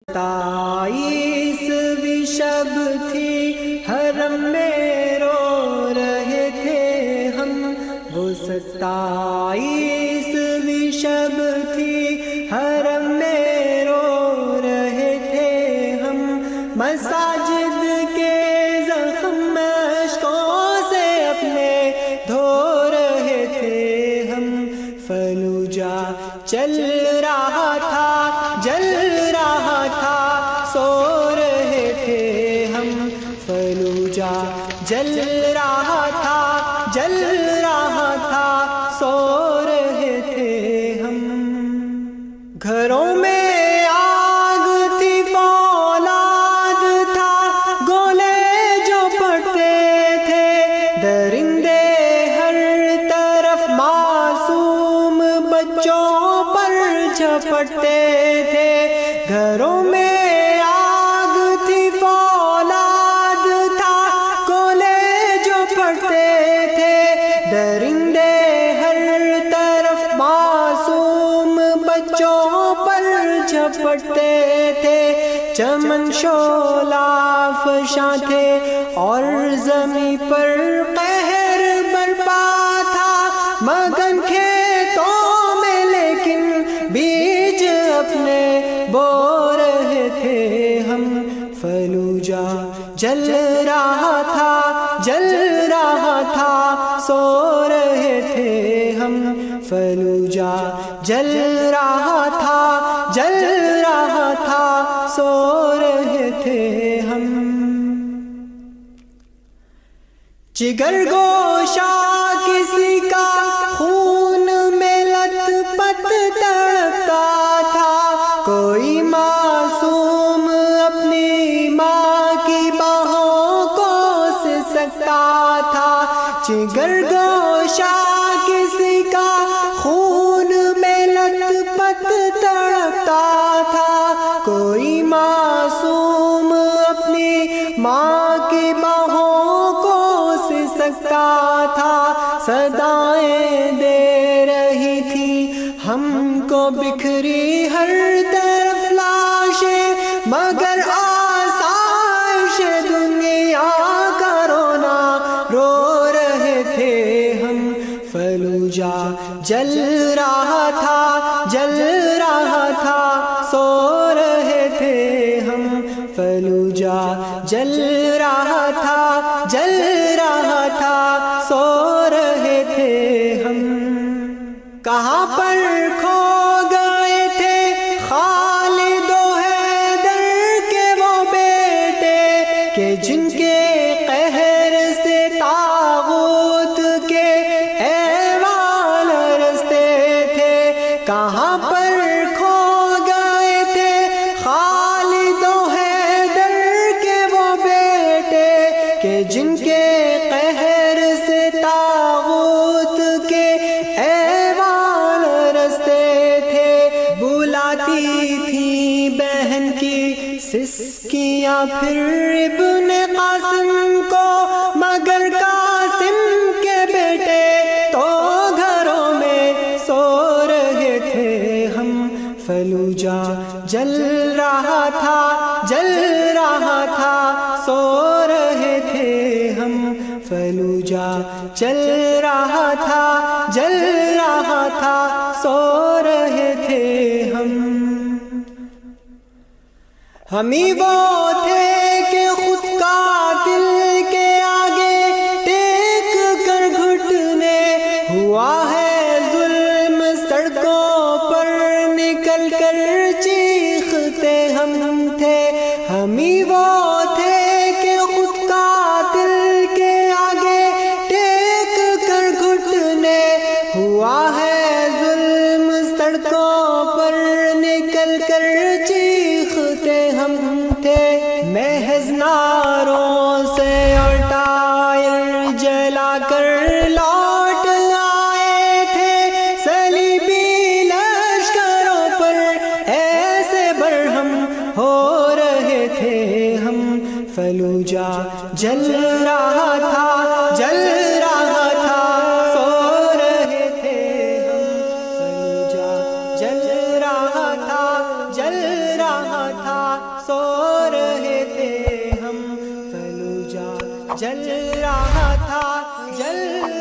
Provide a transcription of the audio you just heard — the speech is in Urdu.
27ویں شب تھی حرم میں رو رہے تھے ہم، وہ 27ویں شب تھی حرم میں رو رہے تھے ہم، مساجد کے زخم اشکوں سے اپنے دھو رہے تھے ہم، فلوجہ چل رہا تھا جل رہا تھا سو رہے تھے ہم، فلوجہ جل رہا تھا جل رہا تھا سو رہے تھے ہم، گھروں میں آگ تھی فولاد تھا گولے جو پڑتے تھے، درندے ہر طرف معصوم بچوں پر جھپٹتے تھے، گھروں میں آگ تھی فولاد تھا گولے جو پڑتے تھے، درندے ہر طرف معصوم بچوں پر جھپٹتے تھے، چمن شعلہ فشاں تھے اور زمیں پر قہر برپا تھا، مگن کھیتوں میں لیکن بیج اپنے بو رہے تھے ہم، فلوجہ جل رہا تھا جل رہا تھا سو رہے تھے ہم، فلوجہ جل رہا تھا جل رہا تھا سو رہے تھے ہم، جگر گوشہ کسی کا خون میں لت پت تڑپتا تھا، کوئی معصوم اپنی ماں کی باہوں کو سکتا تھا، جگر گوشہ کسی کا خون میں لت پت تڑپتا تھا، کوئی معصوم اپنی ماں کی باہوں کو سکتا تھا، صدائیں دے رہی تھی ہم کو بکھری ہر طرف لاشیں، مگر آسائش دنیا کا رونا رو رہے تھے ہم، فلوجہ جل رہا تھا جل رہا تھا سو رہے تھے ہم، فلوجہ جل رہا تھا جل رہا تھا سو رہے تھے ہم، کہاں پر کھو گئے تھے خالد و حیدر کے وہ بیٹے کہ جن کے قہر سے طاغوت کے ایوان رستے تھے، کہاں پر کھو گئے تھے خالد و حیدر کے وہ بیٹے کہ جن کے قہر سے طاغوت کے ایوان رستے تھے، بلاتی تھی بہن کی سسکیاں پھر ابن قاسم کو، مگر قاسم کے بیٹے تو گھروں میں سو رہے تھے ہم، فلوجہ جل رہا تھا جل رہا تھا سو رہے تھے ہم، فلوجہ جل رہا تھا جل رہا تھا سو رہے تھے ہم، ہم ہی وہ تھے کہ خود قاتل کے آگے ٹیک کر گھٹنے، ہوا ہے ظلم سڑکوں پر نکل کر چیختے ہم تھے، ہم ہی وہ تھے کہ خود قاتل کے آگے ٹیک کر گھٹنے، ہوا ہے ظلم سڑکوں پر نکل کر چیختے ہم تھے، محض ناروں سے اور ٹائر جلا کر لوٹ آئے تھے، صلیبی لشکروں پر ایسے برہم ہو رہے تھے ہم، فلوجہ جل رہا تھا جل رہا تھا سو رہے تھے ہم، فلوجہ جل رہا تھا جل رہا تھا سو رہے تھے ہم، فلوجہ جل رہا تھا، جل